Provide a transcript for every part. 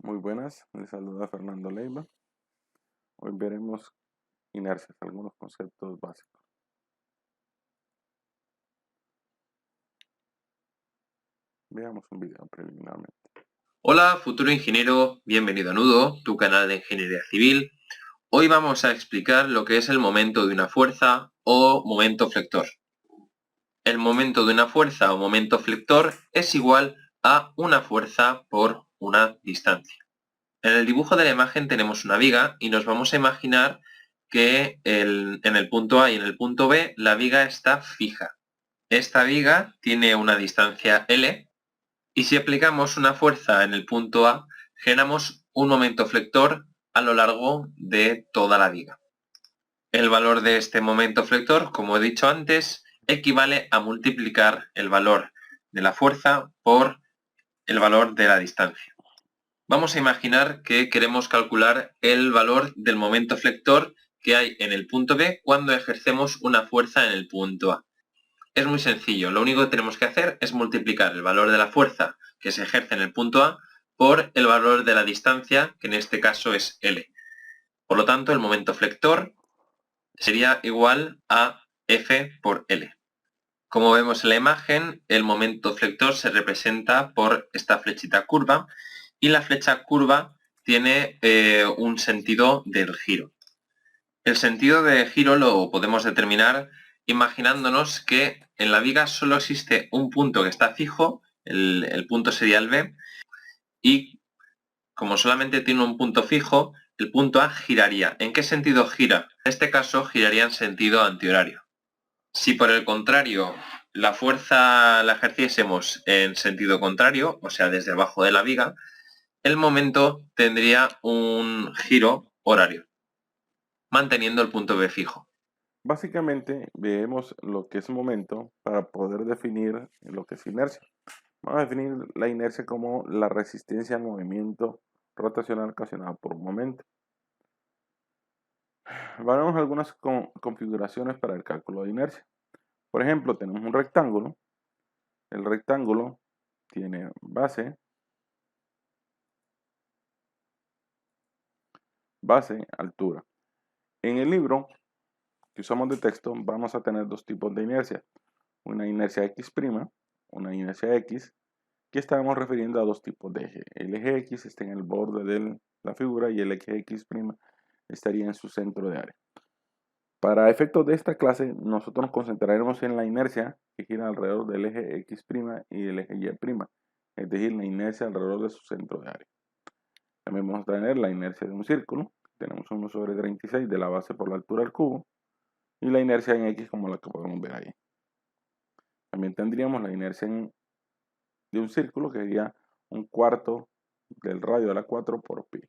Muy buenas, les saluda Fernando Leiva. Hoy veremos inercias, algunos conceptos básicos. Veamos un video preliminarmente. Hola, futuro ingeniero, bienvenido a Nudo, tu canal de ingeniería civil. Hoy vamos a explicar lo que es el momento de una fuerza o momento flector. El momento de una fuerza o momento flector es igual a una fuerza por una distancia. En el dibujo de la imagen tenemos una viga y nos vamos a imaginar que en el punto A y en el punto B la viga está fija. Esta viga tiene una distancia L. Y si aplicamos una fuerza en el punto A, generamos un momento flector a lo largo de toda la viga. El valor de este momento flector, como he dicho antes, equivale a multiplicar el valor de la fuerza por el valor de la distancia. Vamos a imaginar que queremos calcular el valor del momento flector que hay en el punto B cuando ejercemos una fuerza en el punto A. Es muy sencillo, lo único que tenemos que hacer es multiplicar el valor de la fuerza que se ejerce en el punto A por el valor de la distancia, que en este caso es L. Por lo tanto, el momento flector sería igual a F por L. Como vemos en la imagen, el momento flector se representa por esta flechita curva y la flecha curva tiene un sentido del giro. El sentido de giro lo podemos determinar imaginándonos que en la viga solo existe un punto que está fijo, el punto sería el B, y como solamente tiene un punto fijo, el punto A giraría. ¿En qué sentido gira? En este caso giraría en sentido antihorario. Si por el contrario la fuerza la ejerciésemos en sentido contrario, o sea desde abajo de la viga, el momento tendría un giro horario, manteniendo el punto B fijo. Básicamente, vemos lo que es momento para poder definir lo que es inercia. Vamos a definir la inercia como la resistencia al movimiento rotacional ocasionado por un momento. Veremos algunas configuraciones para el cálculo de inercia. Por ejemplo, tenemos un rectángulo. El rectángulo tiene base, altura. En el libro que usamos de texto vamos a tener dos tipos de inercia. Una inercia X', una inercia X, que estamos refiriendo a dos tipos de eje. El eje X está en el borde de la figura y el eje X' estaría en su centro de área. Para efectos de esta clase, nosotros nos concentraremos en la inercia que gira alrededor del eje X' y el eje Y', es decir, la inercia alrededor de su centro de área. También vamos a tener la inercia de un círculo. Tenemos 1 sobre 36 de la base por la altura al cubo. Y la inercia en X como la que podemos ver ahí. También tendríamos la inercia de un círculo que sería un cuarto del radio de la 4 por pi.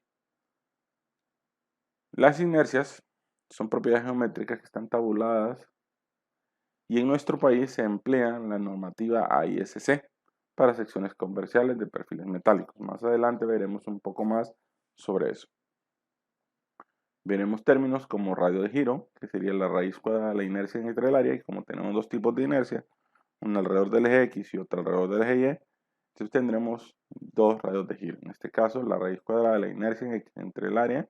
Las inercias son propiedades geométricas que están tabuladas y en nuestro país se emplea la normativa AISC para secciones comerciales de perfiles metálicos. Más adelante veremos un poco más sobre eso. Veremos términos como radio de giro, que sería la raíz cuadrada de la inercia entre el área, y como tenemos dos tipos de inercia, una alrededor del eje X y otra alrededor del eje Y, entonces tendremos dos radios de giro. En este caso, la raíz cuadrada de la inercia entre el área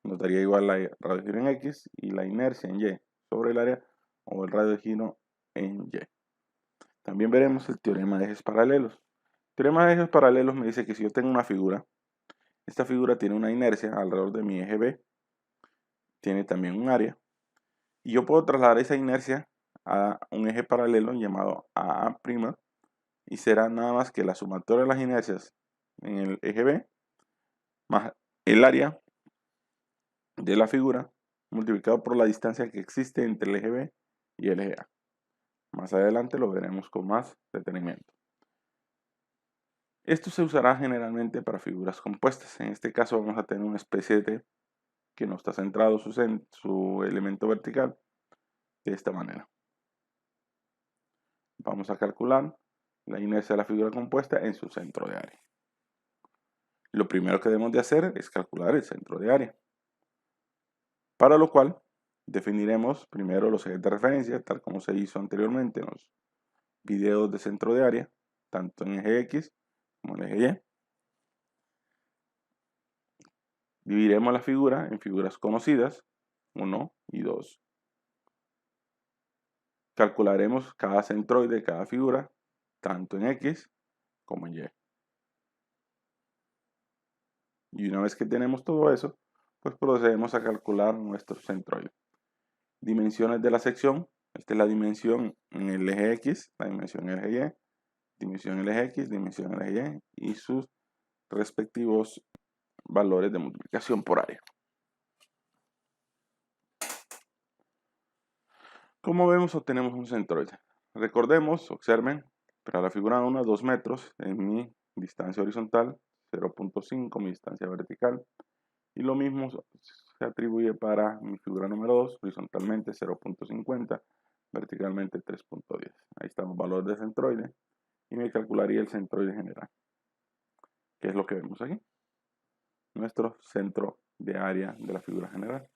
nos daría igual la radio de giro en X y la inercia en Y sobre el área o el radio de giro en Y. También veremos el teorema de ejes paralelos. El teorema de ejes paralelos me dice que si yo tengo una figura, esta figura tiene una inercia alrededor de mi eje B, tiene también un área, y yo puedo trasladar esa inercia a un eje paralelo llamado AA', y será nada más que la sumatoria de las inercias en el eje B más el área de la figura multiplicado por la distancia que existe entre el eje B y el eje A. Más adelante lo veremos con más detenimiento. Esto se usará generalmente para figuras compuestas. En este caso vamos a tener una especie de que no está centrado su elemento vertical de esta manera. Vamos a calcular la inercia de la figura compuesta en su centro de área. Lo primero que debemos de hacer es calcular el centro de área, para lo cual definiremos primero los ejes de referencia, tal como se hizo anteriormente en los videos de centro de área, tanto en eje X como en eje Y. Dividiremos la figura en figuras conocidas, 1 y 2. Calcularemos cada centroide de cada figura, tanto en X como en Y. Y una vez que tenemos todo eso, pues procedemos a calcular nuestro centroide. Dimensiones de la sección. Esta es la dimensión en el eje X, la dimensión en el eje Y, dimensión en el eje X, dimensión en el eje Y y sus respectivos valores de multiplicación por área. Como vemos, obtenemos un centroide. Recordemos, observen, para la figura 1, 2 metros en mi distancia horizontal, 0.5 mi distancia vertical. Y lo mismo se atribuye para mi figura número 2, horizontalmente 0.50, verticalmente 3.10. Ahí están los valores de centroide y me calcularía el centroide general, que es lo que vemos aquí, nuestro centro de área de la figura general.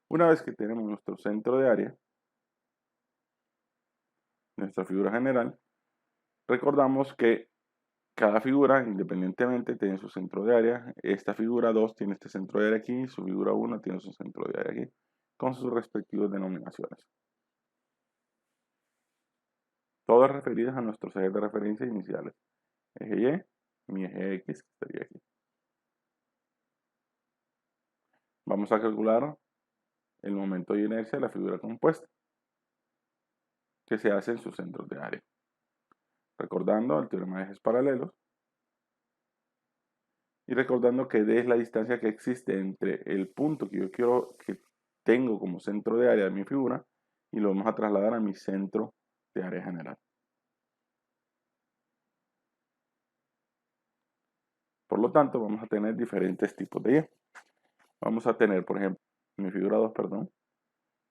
Una vez que tenemos nuestro centro de área, nuestra figura general, recordamos que cada figura, independientemente, tiene su centro de área. Esta figura 2 tiene este centro de área aquí, su figura 1 tiene su centro de área aquí, con sus respectivas denominaciones. Todas referidas a nuestros ejes de referencia iniciales. Eje Y, mi eje X, que estaría aquí. Vamos a calcular el momento de inercia de la figura compuesta, que se hace en sus centros de área. Recordando el teorema de ejes paralelos, y recordando que D es la distancia que existe entre el punto que tengo como centro de área de mi figura y lo vamos a trasladar a mi centro de área general. Por lo tanto, vamos a tener diferentes tipos de Y. Vamos a tener, por ejemplo, mi figura 2, perdón,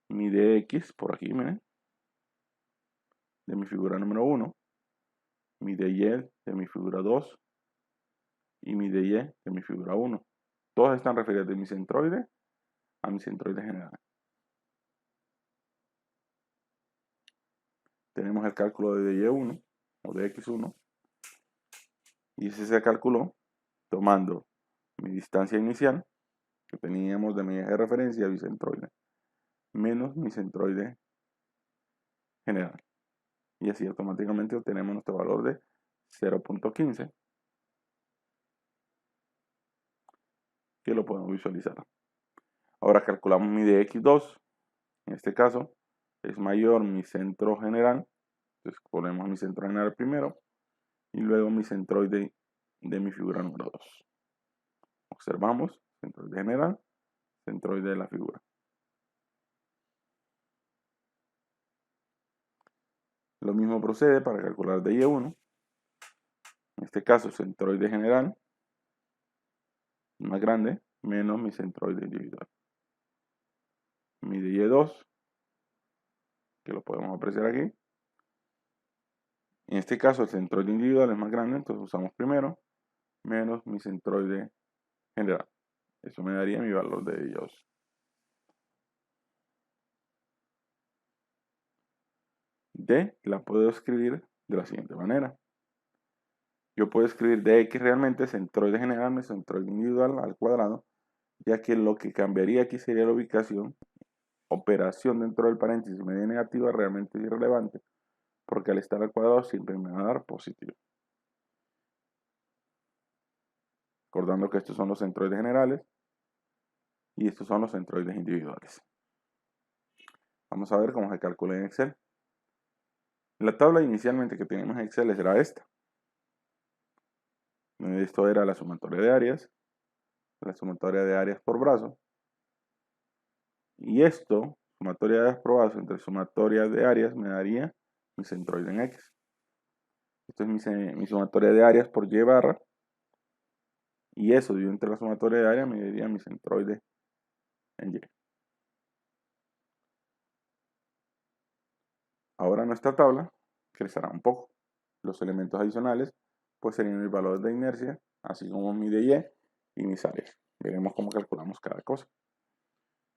mi dx por aquí, miren, de mi figura número 1, mi dy de mi figura 2 y mi dy de mi figura 1. Todas están referidas de mi centroide a mi centroide general. Tenemos el cálculo de dy1 o de x1 y ese se calculó tomando mi distancia inicial que teníamos de mi eje de referencia bicentroide menos mi centroide general, y así automáticamente obtenemos nuestro valor de 0.15, que lo podemos visualizar. Ahora calculamos mi dx2, en este caso es mayor mi centro general, entonces ponemos mi centro general primero y luego mi centroide de mi figura número 2. Observamos centroide general, centroide de la figura. Lo mismo procede para calcular dy1. En este caso, centroide general más grande menos mi centroide individual. Mi dy2, que lo podemos apreciar aquí. En este caso, el centroide individual es más grande, entonces usamos primero menos mi centroide general. Eso me daría mi valor de dy2. D la puedo escribir de la siguiente manera. Yo puedo escribir dx realmente centroide general menos centroide individual al cuadrado, ya que lo que cambiaría aquí sería la ubicación. Operación dentro del paréntesis media negativa realmente es irrelevante, porque al estar al cuadrado siempre me va a dar positivo. Recordando que estos son los centroides generales y estos son los centroides individuales. Vamos a ver cómo se calcula en Excel. La tabla inicialmente que teníamos en Excel era esta. Esto era la sumatoria de áreas, por brazo. Y esto, sumatoria de áreas por brazo entre sumatoria de áreas, me daría mi centroide en X. Esto es mi sumatoria de áreas por Y barra. Y eso dividido entre la sumatoria de áreas me daría mi centroide en Y. Ahora nuestra tabla crecerá un poco. Los elementos adicionales pues serían el valor de inercia, así como mi dy y mis áreas. Veremos cómo calculamos cada cosa.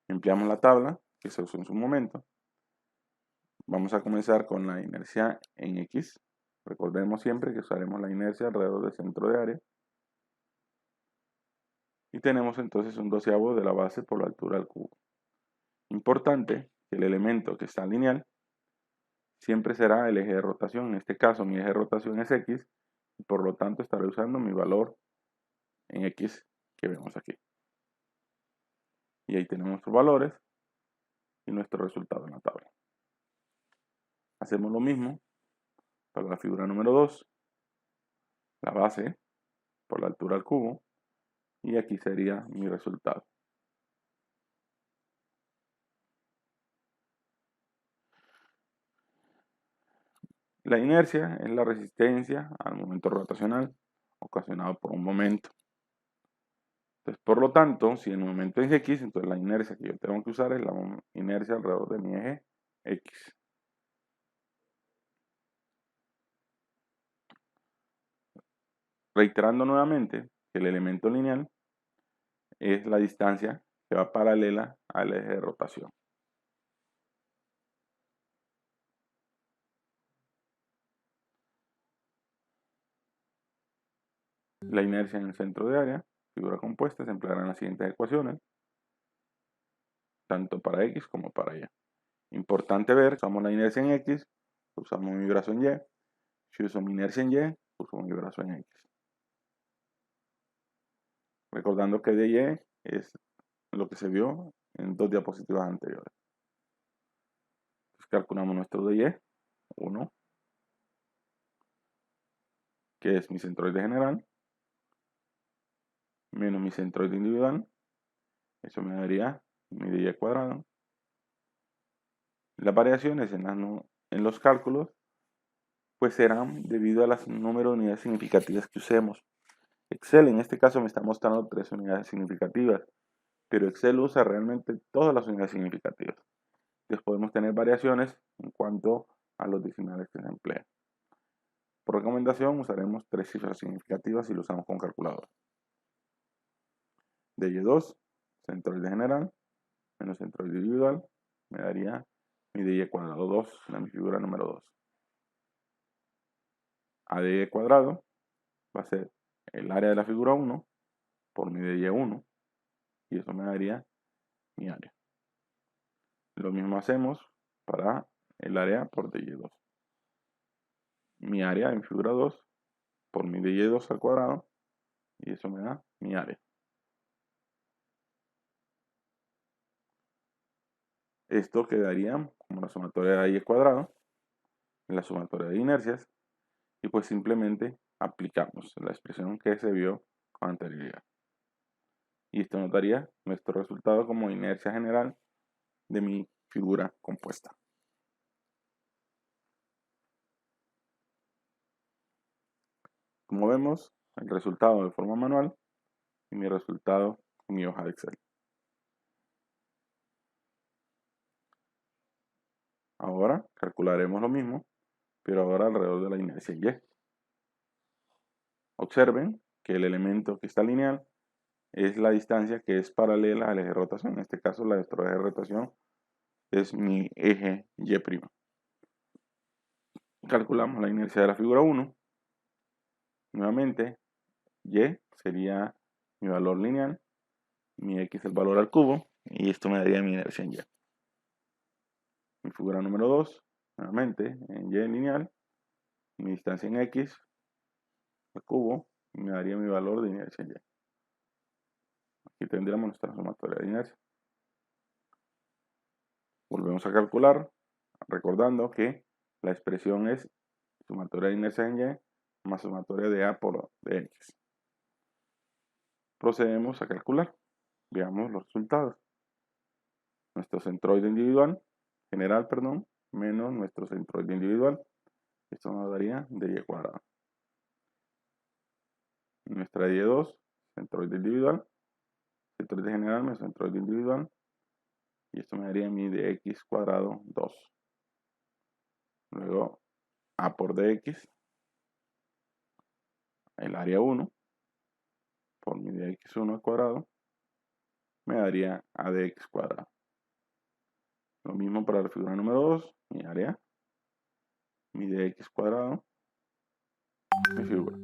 Empleamos la tabla que se usó en su momento. Vamos a comenzar con la inercia en X. Recordemos siempre que usaremos la inercia alrededor del centro de área. Y tenemos entonces un doceavo de la base por la altura del cubo. Importante que el elemento que está lineal siempre será el eje de rotación. En este caso mi eje de rotación es X y por lo tanto estaré usando mi valor en X que vemos aquí. Y ahí tenemos nuestros valores y nuestro resultado en la tabla. Hacemos lo mismo para la figura número 2, la base por la altura del cubo, y aquí sería mi resultado. La inercia es la resistencia al momento rotacional ocasionado por un momento. Entonces, por lo tanto, si el momento es X, entonces la inercia que yo tengo que usar es la inercia alrededor de mi eje X. Reiterando nuevamente que el elemento lineal es la distancia que va paralela al eje de rotación. La inercia en el centro de área, figura compuesta, se empleará en las siguientes ecuaciones, tanto para X como para Y. Importante ver, usamos la inercia en X, usamos mi brazo en Y. Si uso mi inercia en Y, uso mi brazo en X. Recordando que de Y es lo que se vio en dos diapositivas anteriores. Entonces, calculamos nuestro de Y, 1, que es mi centroide general, menos mi centroide individual, eso me daría mi de Y cuadrado. Las variaciones en los cálculos pues serán debido a las número de unidades significativas que usemos. Excel en este caso me está mostrando 3 unidades significativas, pero Excel usa realmente todas las unidades significativas. Entonces podemos tener variaciones en cuanto a los decimales que se emplean. Por recomendación usaremos 3 cifras significativas y lo usamos con calculadora. De Y2, centroide general, menos centroide individual, me daría mi de Y cuadrado 2, en mi figura número 2. A de Y cuadrado va a ser el área de la figura 1 por mi de Y1 y eso me daría mi área. Lo mismo hacemos para el área por de Y2. Mi área en figura 2 por mi de Y2 al cuadrado y eso me da mi área. Esto quedaría como la sumatoria de Y cuadrado, la sumatoria de inercias, y pues simplemente aplicamos la expresión que se vio con anterioridad. Y esto nos daría nuestro resultado como inercia general de mi figura compuesta. Como vemos, el resultado de forma manual y mi resultado en mi hoja de Excel. Ahora calcularemos lo mismo, pero ahora alrededor de la inercia Y. Observen que el elemento que está lineal es la distancia que es paralela al eje de rotación. En este caso, nuestro eje de rotación es mi eje Y'. Calculamos la inercia de la figura 1. Nuevamente, Y sería mi valor lineal, mi X el valor al cubo, y esto me daría mi inercia en Y. Mi figura número 2, nuevamente, en Y lineal, mi distancia en X al cubo, me daría mi valor de inercia en Y. Aquí tendríamos nuestra sumatoria de inercia. Volvemos a calcular, recordando que la expresión es sumatoria de inercia en Y más sumatoria de A por de X. Procedemos a calcular. Veamos los resultados. Nuestro centroide individual, general, perdón, menos nuestro centroide individual. Esto nos daría de Y cuadrado. Nuestra Y2, centroide individual, centroide general menos centroide individual. Y esto me daría mi de X cuadrado 2. Luego A por dx, el área 1, por mi de x1 al cuadrado, me daría a de x cuadrado. Lo mismo para la figura número 2, mi área, mi de x cuadrado, mi figura.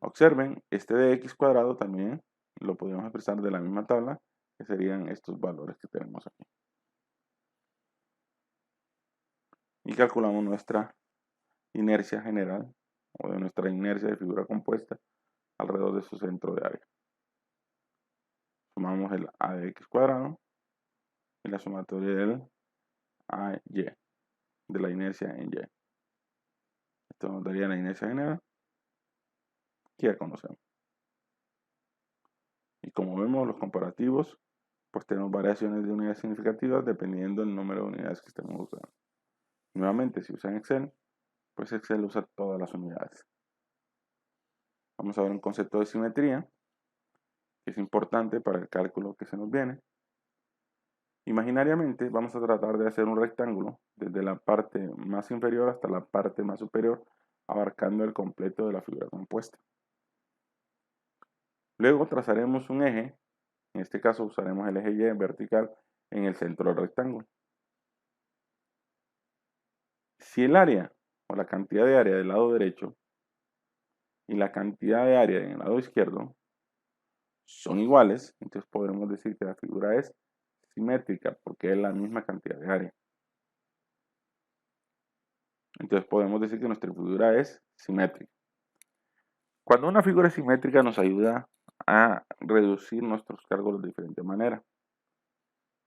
Observen, este de x cuadrado también lo podemos expresar de la misma tabla, que serían estos valores que tenemos aquí. Y calculamos nuestra inercia general, o de nuestra inercia de figura compuesta, alrededor de su centro de área. Sumamos el A de x cuadrado y la sumatoria del AY, de la inercia en Y. Esto nos daría la inercia general, que ya conocemos. Y como vemos, los comparativos, pues tenemos variaciones de unidades significativas dependiendo del número de unidades que estemos usando. Nuevamente, si usan Excel, pues Excel usa todas las unidades. Vamos a ver un concepto de simetría, que es importante para el cálculo que se nos viene. Imaginariamente vamos a tratar de hacer un rectángulo desde la parte más inferior hasta la parte más superior, abarcando el completo de la figura compuesta. Luego trazaremos un eje, en este caso usaremos el eje Y vertical en el centro del rectángulo. Si el área o la cantidad de área del lado derecho y la cantidad de área en el lado izquierdo son iguales, entonces podremos decir que la figura es simétrica porque es la misma cantidad de área. Entonces podemos decir que nuestra figura es simétrica. Cuando una figura es simétrica nos ayuda a reducir nuestros cálculos de diferente manera.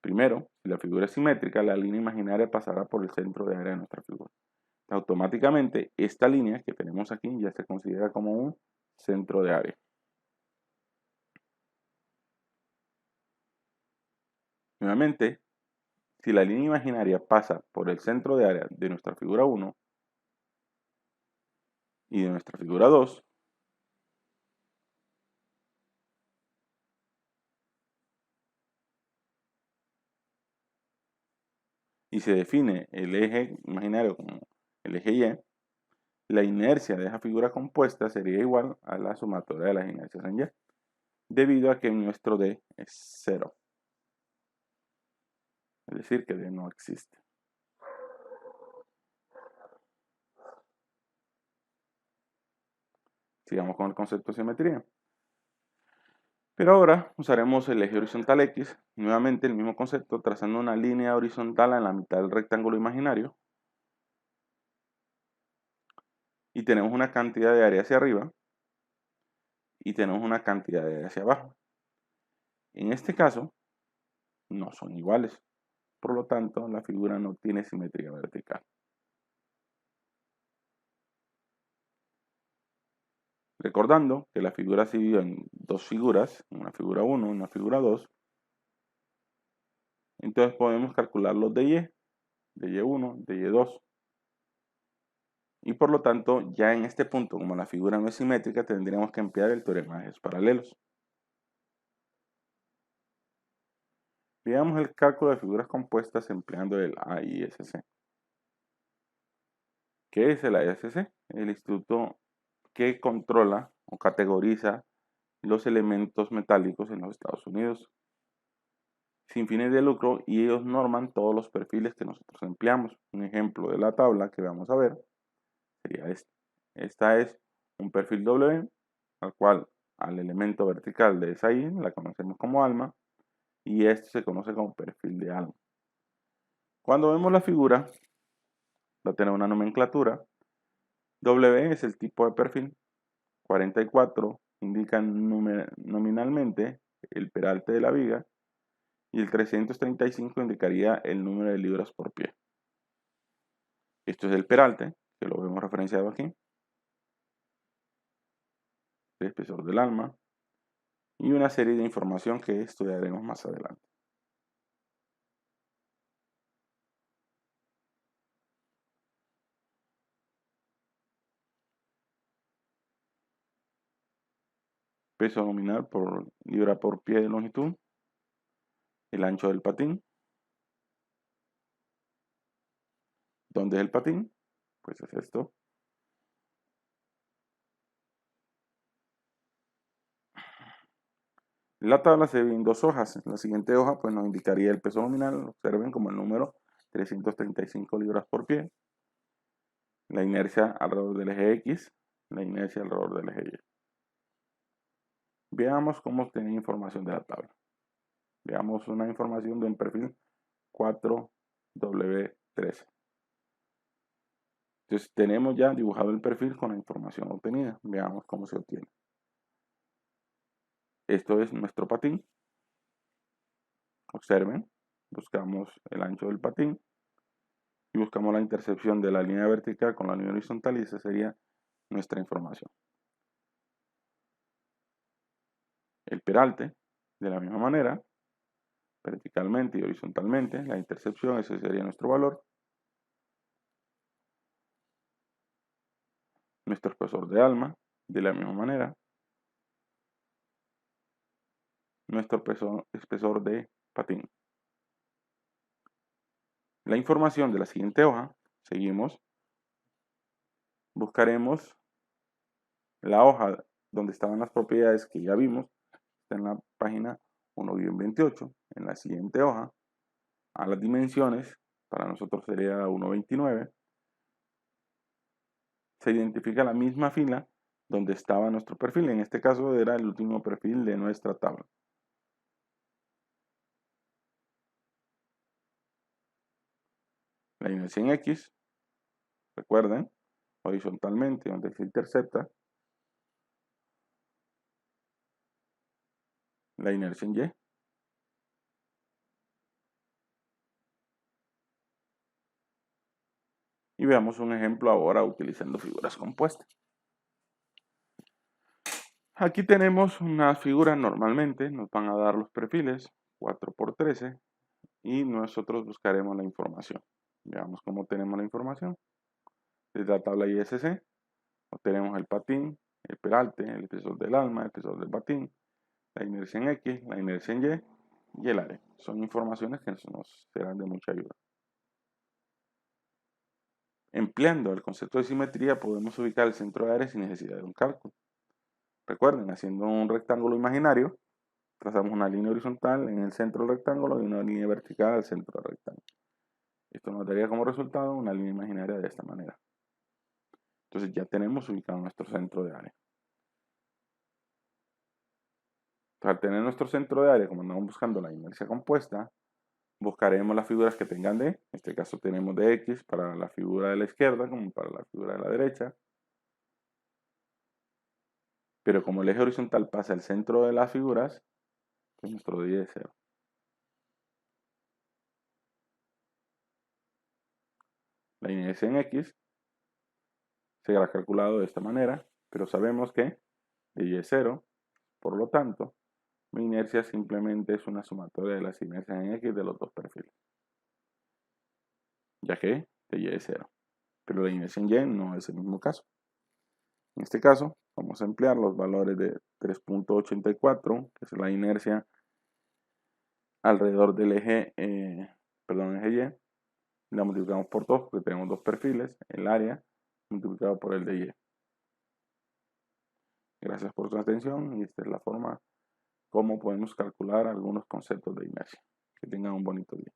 Primero, si la figura es simétrica, la línea imaginaria pasará por el centro de área de nuestra figura. Automáticamente, esta línea que tenemos aquí ya se considera como un centro de área. Nuevamente, si la línea imaginaria pasa por el centro de área de nuestra figura 1 y de nuestra figura 2, y se define el eje imaginario como el eje Y, la inercia de esa figura compuesta sería igual a la sumatoria de las inercias en Y, debido a que nuestro D es 0. Es decir, que D no existe. Sigamos con el concepto de simetría. Pero ahora usaremos el eje horizontal X, nuevamente el mismo concepto, trazando una línea horizontal en la mitad del rectángulo imaginario. Y tenemos una cantidad de área hacia arriba y tenemos una cantidad de área hacia abajo. En este caso, no son iguales. Por lo tanto, la figura no tiene simetría vertical. Recordando que la figura se dividió en dos figuras, una figura 1 y una figura 2, entonces podemos calcular los de Y1, de Y2. Y por lo tanto, ya en este punto, como la figura no es simétrica, tendríamos que emplear el teorema de ejes paralelos. Veamos el cálculo de figuras compuestas empleando el AISC. ¿Qué es el AISC? El instituto que controla o categoriza los elementos metálicos en los Estados Unidos, sin fines de lucro, y ellos norman todos los perfiles que nosotros empleamos. Un ejemplo de la tabla que vamos a ver sería este. Esta es un perfil W, al cual al elemento vertical de esa Y la conocemos como alma, y este se conoce como perfil de alma. Cuando vemos la figura, va a tener una nomenclatura. W es el tipo de perfil, 44 indica nominalmente el peralte de la viga, y el 335 indicaría el número de libras por pie. Esto es el peralte, que lo vemos referenciado aquí, el espesor del alma, y una serie de información que estudiaremos más adelante. Peso nominal por libra por pie de longitud, el ancho del patín. ¿Dónde es el patín? Pues es esto. La tabla se ve en dos hojas. En la siguiente hoja pues nos indicaría el peso nominal, observen como el número 335 libras por pie, la inercia alrededor del eje X, la inercia alrededor del eje Y. Veamos cómo obtener información de la tabla. Veamos una información de un perfil 4W13. Entonces tenemos ya dibujado el perfil con la información obtenida. Veamos cómo se obtiene. Esto es nuestro patín. Observen, buscamos el ancho del patín y buscamos la intersección de la línea vertical con la línea horizontal y esa sería nuestra información. El peralte, de la misma manera, verticalmente y horizontalmente, la intersección, ese sería nuestro valor. Nuestro espesor de alma, de la misma manera. Nuestro espesor de patín. La información de la siguiente hoja, seguimos, buscaremos la hoja donde estaban las propiedades que ya vimos, está en la página 1-28, en la siguiente hoja, a las dimensiones, para nosotros sería 1.29, se identifica la misma fila donde estaba nuestro perfil, en este caso era el último perfil de nuestra tabla. La inercia en X, recuerden, horizontalmente donde se intercepta, la inercia en Y. Y veamos un ejemplo ahora utilizando figuras compuestas. Aquí tenemos unas figuras normalmente, nos van a dar los perfiles 4×13 y nosotros buscaremos la información. Veamos cómo tenemos la información. Desde la tabla ISC obtenemos el patín, el peralte, el espesor del alma, el espesor del patín, la inercia en X, la inercia en Y y el área. Son informaciones que nos serán de mucha ayuda. Empleando el concepto de simetría podemos ubicar el centro de área sin necesidad de un cálculo. Recuerden, haciendo un rectángulo imaginario, trazamos una línea horizontal en el centro del rectángulo y una línea vertical al centro del rectángulo. Esto nos daría como resultado una línea imaginaria de esta manera. Entonces ya tenemos ubicado nuestro centro de área. Al tener nuestro centro de área, como andamos buscando la inercia compuesta, buscaremos las figuras que tengan D. En este caso tenemos de X para la figura de la izquierda como para la figura de la derecha. Pero como el eje horizontal pasa al centro de las figuras, pues nuestro D es 0. La inercia en X será calculado de esta manera, pero sabemos que Y es 0, por lo tanto, mi inercia simplemente es una sumatoria de las inercias en X de los dos perfiles, ya que Y es 0, pero la inercia en Y no es el mismo caso. En este caso, vamos a emplear los valores de 3.84, que es la inercia alrededor del eje, eje Y, la multiplicamos por 2, porque tenemos dos perfiles, el área multiplicado por el de Y. Gracias por su atención y esta es la forma como podemos calcular algunos conceptos de inercia. Que tengan un bonito día.